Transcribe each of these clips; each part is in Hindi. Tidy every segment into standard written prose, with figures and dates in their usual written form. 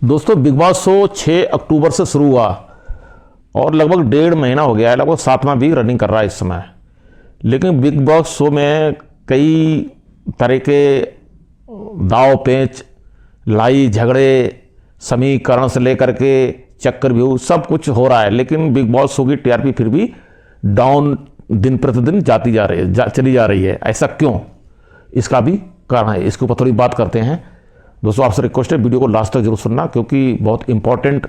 दोस्तों बिग बॉस शो 6 अक्टूबर से शुरू हुआ और लगभग 1.5 महीना हो गया है, लगभग 7वां वीक रनिंग कर रहा है इस समय। लेकिन बिग बॉस शो में कई तरह के दाव पेच, लड़ाई झगड़े, समीकरण से लेकर के चक्रव्यूह सब कुछ हो रहा है, लेकिन बिग बॉस शो की टीआरपी फिर भी डाउन दिन प्रतिदिन चली जा रही है। ऐसा क्यों? इसका भी कारण है, इसके ऊपर थोड़ी बात करते हैं। दोस्तों आपसे रिक्वेस्ट है वीडियो को लास्ट तक जरूर सुनना, क्योंकि बहुत इंपॉर्टेंट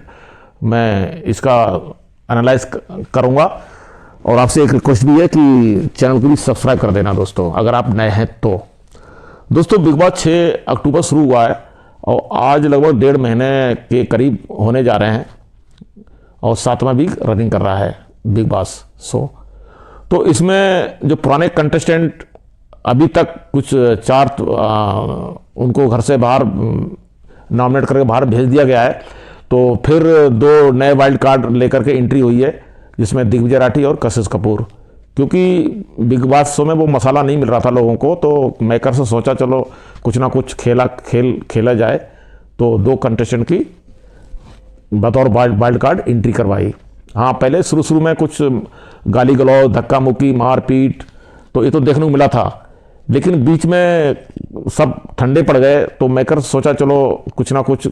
मैं इसका एनालाइज करूंगा। और आपसे एक रिक्वेस्ट भी है कि चैनल को भी सब्सक्राइब कर देना दोस्तों, अगर आप नए हैं तो। दोस्तों बिग बॉस 6 अक्टूबर शुरू हुआ है और आज लगभग 1.5 महीने के करीब होने जा रहे हैं और 7वां वीक रनिंग कर रहा है बिग बॉस शो। तो इसमें जो पुराने कंटेस्टेंट अभी तक कुछ 4 उनको घर से बाहर नॉमिनेट करके बाहर भेज दिया गया है, तो फिर 2 नए वाइल्ड कार्ड लेकर के एंट्री हुई है, जिसमें दिग्विजय राठी और कशिश कपूर। क्योंकि बिग बॉस शो में वो मसाला नहीं मिल रहा था लोगों को, तो मेकर से सोचा चलो कुछ ना कुछ खेला जाए, तो 2 कंटेस्टेंट की बतौर वाइल्ड कार्ड एंट्री करवाई। हाँ, पहले शुरू में कुछ गाली गलौज, धक्का मुक्की, मारपीट तो ये तो देखने को मिला था, लेकिन बीच में सब ठंडे पड़ गए, तो मेकर सोचा चलो कुछ ना कुछ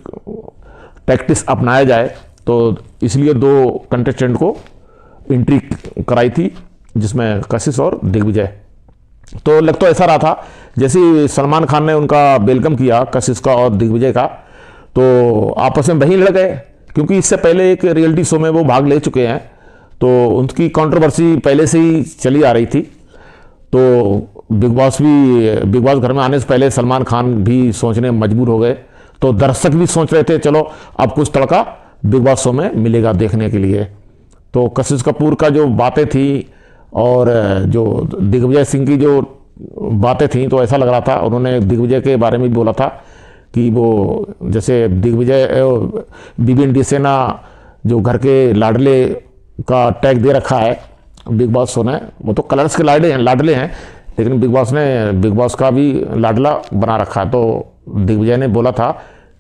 टैक्टिक्स अपनाया जाए, तो इसलिए 2 कंटेस्टेंट को एंट्री कराई थी, जिसमें कशिश और दिग्विजय। तो लग तो ऐसा रहा था जैसे सलमान खान ने उनका वेलकम किया, कशिश का और दिग्विजय का, तो आपस में वहीं लड़ गए। क्योंकि इससे पहले एक रियलिटी शो में वो भाग ले चुके हैं, तो उनकी कंट्रोवर्सी पहले से ही चली आ रही थी। तो बिग बॉस घर में आने से पहले सलमान खान भी सोचने मजबूर हो गए, तो दर्शक भी सोच रहे थे चलो अब कुछ तड़का बिग बॉस शो में मिलेगा देखने के लिए। तो कशिश कपूर का जो बातें थी और जो दिग्विजय सिंह की जो बातें थी, तो ऐसा लग रहा था, उन्होंने दिग्विजय के बारे में भी बोला था कि वो जैसे दिग्विजय बीबी इंडिसेना जो घर के लाडले का टैग दे रखा है बिग बॉस शो ने, वो तो कलर्स के लाडले हैं, लेकिन बिग बॉस का भी लाडला बना रखा है। तो दिग्विजय ने बोला था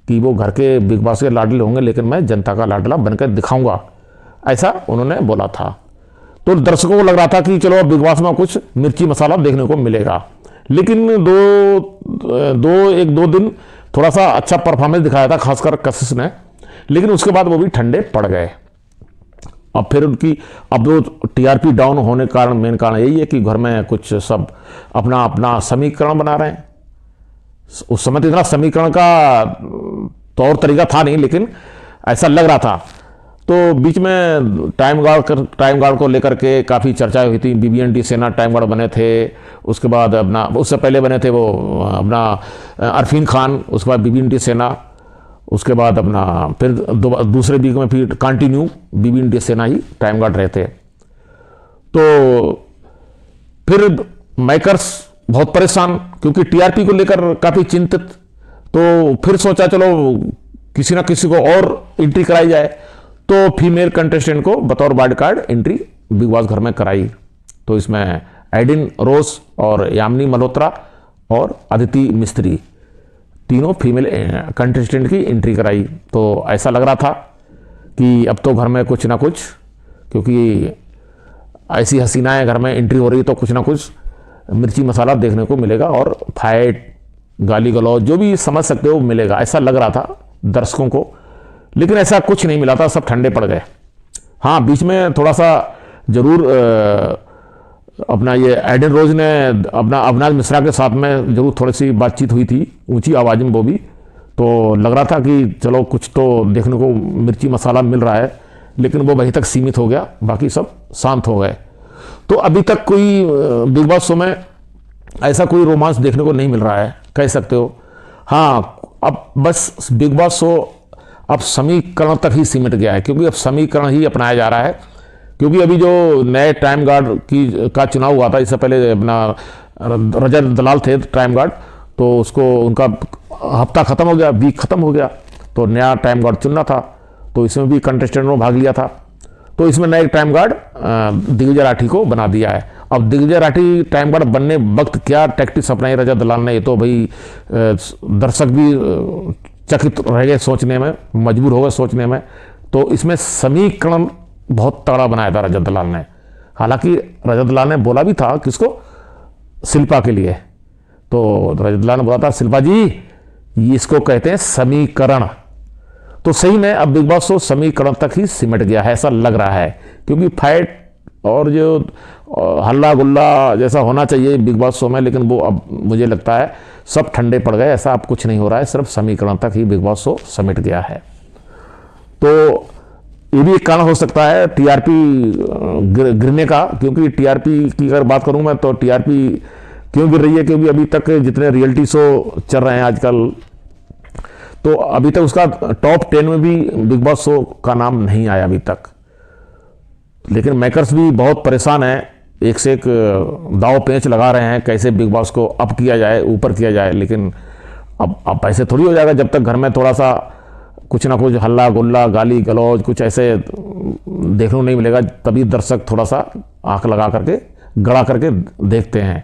कि वो घर के बिग बॉस के लाडले होंगे, लेकिन मैं जनता का लाडला बनकर दिखाऊंगा, ऐसा उन्होंने बोला था। तो दर्शकों को लग रहा था कि चलो बिग बॉस में कुछ मिर्ची मसाला देखने को मिलेगा। लेकिन 1-2 दिन थोड़ा सा अच्छा परफॉर्मेंस दिखाया था, खासकर कशिश ने, लेकिन उसके बाद वो भी ठंडे पड़ गए। अब फिर अब वो टीआरपी डाउन होने का मेन कारण यही है कि घर में कुछ सब अपना अपना समीकरण बना रहे हैं। उस समय तो इतना समीकरण का तौर तरीका था नहीं, लेकिन ऐसा लग रहा था। तो बीच में टाइम गार्ड को लेकर के काफ़ी चर्चा हुई थी। बीबी इंडिसेना टाइम गार्ड बने थे, उसके बाद अपना उससे पहले बने थे वो अपना अरफीन खान, उसके बाद बीबी इंडिसेना, उसके बाद अपना फिर दूसरे वीक में फिर कंटिन्यू बीबी इंडिसेना ही टाइम गार्ड रहे थे। तो फिर मेकर्स बहुत परेशान, क्योंकि टीआरपी को लेकर काफ़ी चिंतित। तो फिर सोचा चलो किसी ना किसी को और एंट्री कराई जाए, तो फीमेल कंटेस्टेंट को बतौर wild card entry big boss घर में कराई। तो इसमें एडिन रोज और यामिनी मल्होत्रा और अदिति मिस्त्री, तीनों फीमेल कंटेस्टेंट की एंट्री कराई। तो ऐसा लग रहा था कि अब तो घर में कुछ ना कुछ, क्योंकि ऐसी हसीनाएं घर में एंट्री हो रही, तो कुछ ना कुछ मिर्ची मसाला देखने को मिलेगा और फाइट, गाली गलौज, जो भी समझ सकते हो मिलेगा, ऐसा लग रहा था दर्शकों को। लेकिन ऐसा कुछ नहीं मिला था, सब ठंडे पड़ गए। हाँ, बीच में थोड़ा सा जरूर अपना ये एडन रोज ने अपना अविनाश मिश्रा के साथ में जरूर थोड़ी सी बातचीत हुई थी, ऊंची आवाज़ में वो भी, तो लग रहा था कि चलो कुछ तो देखने को मिर्ची मसाला मिल रहा है, लेकिन वो वहीं तक सीमित हो गया, बाकी सब शांत हो गए। तो अभी तक कोई बिग बॉस शो में ऐसा कोई रोमांस देखने को नहीं मिल रहा है, कह सकते हो। हाँ, अब बस बिग बॉस शो अब समीकरण तक ही सिमट गया है, क्योंकि अब समीकरण ही अपनाया जा रहा है। क्योंकि अभी जो नए टाइम गार्ड का चुनाव हुआ था, इससे पहले अपना रजत दलाल थे टाइम गार्ड, तो उनका हफ्ता खत्म हो गया, वीक खत्म हो गया, तो नया टाइम गार्ड चुनना था, तो इसमें भी कंटेस्टेंट ने भाग लिया था। तो इसमें नए टाइम गार्ड दिग्विजय राठी को बना दिया है। अब दिग्विजय राठी टाइम गार्ड बनने वक्त क्या टैक्टिक्स अपनाई रजत दलाल ने, ये तो भाई दर्शक भी चकित रह गए सोचने में, मजबूर हो गए सोचने में। तो इसमें समीकरण बहुत तगड़ा बनाया था रजत दलाल ने। हालांकि रजत दलाल ने बोला भी था किसको, शिल्पा के लिए। तो रजत दलाल ने बोला था शिल्पा जी इसको कहते हैं समीकरण। तो सही में अब बिग बॉस शो समीकरण तक ही सिमट गया है ऐसा लग रहा है, क्योंकि फाइट और जो हल्ला गुल्ला जैसा होना चाहिए बिग बॉस शो में, लेकिन वो अब मुझे लगता है सब ठंडे पड़ गए। ऐसा अब कुछ नहीं हो रहा है, सिर्फ समीकरण तक ही बिग बॉस शो सिमट गया है। तो ये भी एक कारण हो सकता है टीआरपी गिरने का, क्योंकि टीआरपी की अगर बात करूं मैं तो टीआरपी क्यों गिर रही है, क्योंकि अभी तक जितने रियलिटी शो चल रहे हैं आजकल, तो अभी तक उसका टॉप 10 में भी बिग बॉस शो का नाम नहीं आया अभी तक। लेकिन मेकर्स भी बहुत परेशान हैं, एक से एक दाव पेंच लगा रहे हैं कैसे बिग बॉस को अप किया जाए, ऊपर किया जाए। लेकिन अब ऐसे थोड़ी हो जाएगा, जब तक घर में थोड़ा सा कुछ ना कुछ हल्ला गुल्ला गाली गलौज कुछ ऐसे देखने को नहीं मिलेगा, तभी दर्शक थोड़ा सा आंख लगा करके गड़ा करके देखते हैं।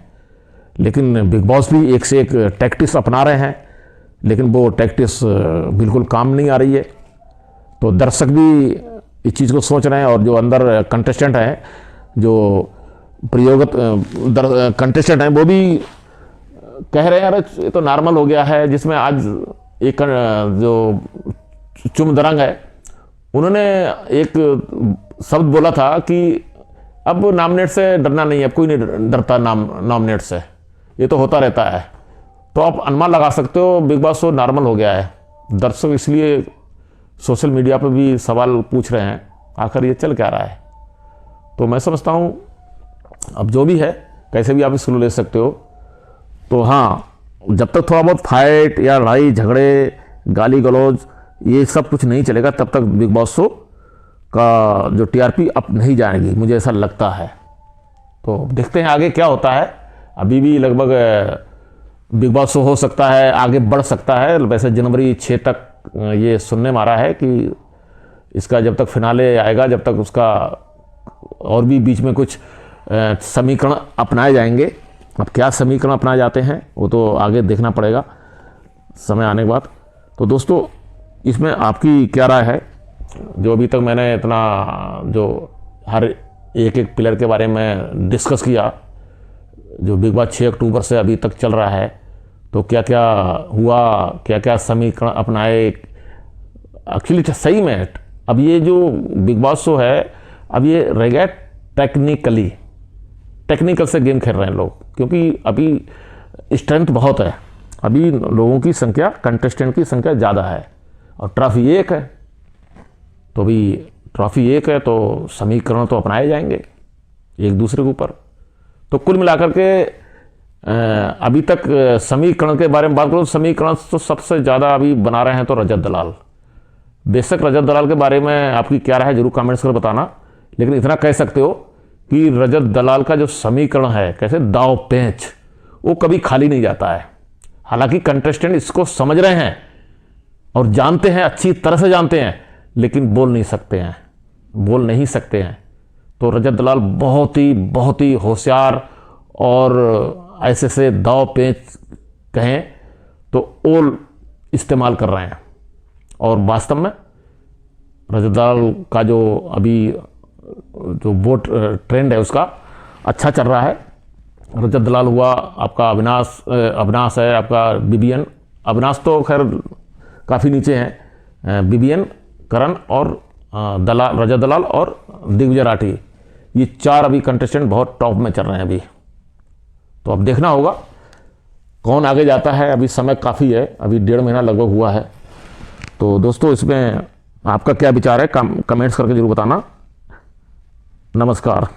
लेकिन बिग बॉस भी एक से एक टैक्टिक्स अपना रहे हैं, लेकिन वो टैक्टिक्स बिल्कुल काम नहीं आ रही है। तो दर्शक भी इस चीज़ को सोच रहे हैं, और जो अंदर कंटेस्टेंट हैं, जो प्रयोगत कंटेस्टेंट हैं, वो भी कह रहे हैं अरे ये तो नॉर्मल हो गया है। जिसमें आज एक जो चुमदरंग है, उन्होंने एक शब्द बोला था कि अब नॉमिनेट से डरना नहीं है, अब कोई नहीं डरता नॉमिनेट से, ये तो होता रहता है। तो आप अनुमान लगा सकते हो बिग बॉस शो नॉर्मल हो गया है। दर्शक इसलिए सोशल मीडिया पर भी सवाल पूछ रहे हैं आखिर ये चल क्या रहा है। तो मैं समझता हूँ अब जो भी है कैसे भी आप इसको ले सकते हो। तो हाँ, जब तक थोड़ा बहुत फाइट या लड़ाई झगड़े गाली गलौज ये सब कुछ नहीं चलेगा, तब तक बिग बॉस शो का जो टीआरपी अप नहीं जाएगी, मुझे ऐसा लगता है। तो देखते हैं आगे क्या होता है। अभी भी लगभग बिग बॉस शो हो सकता है आगे बढ़ सकता है। वैसे जनवरी 6 तक ये सुनने में आ रहा है कि इसका जब तक फिनाले आएगा, जब तक उसका और भी बीच में कुछ समीकरण अपनाए जाएंगे। अब क्या समीकरण अपनाए जाते हैं वो तो आगे देखना पड़ेगा समय आने के बाद। तो दोस्तों इसमें आपकी क्या राय है? जो अभी तक मैंने इतना जो हर एक एक प्लेयर के बारे में डिस्कस किया, जो बिग बॉस 6 अक्टूबर से अभी तक चल रहा है, तो क्या क्या हुआ, क्या क्या समीकरण अपनाए। एक्चुअली सही में अब ये जो बिग बॉस शो है अब ये रह गया टेक्निकल से गेम खेल रहे हैं लोग, क्योंकि अभी स्ट्रेंथ बहुत है, अभी लोगों की संख्या, कंटेस्टेंट की संख्या ज़्यादा है और ट्रॉफी एक है। तो अभी ट्रॉफी एक है तो समीकरण तो अपनाए जाएंगे एक दूसरे के ऊपर। तो कुल मिलाकर के अभी तक समीकरण के बारे में बात करूँ, समीकरण तो सबसे ज़्यादा अभी बना रहे हैं तो रजत दलाल। बेशक रजत दलाल के बारे में आपकी क्या राय है जरूर कमेंट्स कर बताना, लेकिन इतना कह सकते हो कि रजत दलाल का जो समीकरण है, कैसे दाव पेंच, वो कभी खाली नहीं जाता है। हालांकि कंटेस्टेंट इसको समझ रहे हैं और जानते हैं, अच्छी तरह से जानते हैं, लेकिन बोल नहीं सकते हैं। तो रजत दलाल बहुत ही होशियार और ऐसे से दाव पेंच कहें तो ओल इस्तेमाल कर रहे हैं। और वास्तव में रजत दलाल का जो अभी जो वोट ट्रेंड है उसका अच्छा चल रहा है। रजत दलाल हुआ, आपका अविनाश है, आपका बीबीएन, अविनाश तो खैर काफ़ी नीचे हैं, बीबीएन, करण और रजत दलाल और दिग्विजय राठी, ये 4 अभी कंटेस्टेंट बहुत टॉप में चल रहे हैं अभी। तो अब देखना होगा कौन आगे जाता है। अभी समय काफ़ी है, अभी 1.5 महीना लगभग हुआ है। तो दोस्तों इसमें आपका क्या विचार है कमेंट्स करके जरूर बताना। नमस्कार।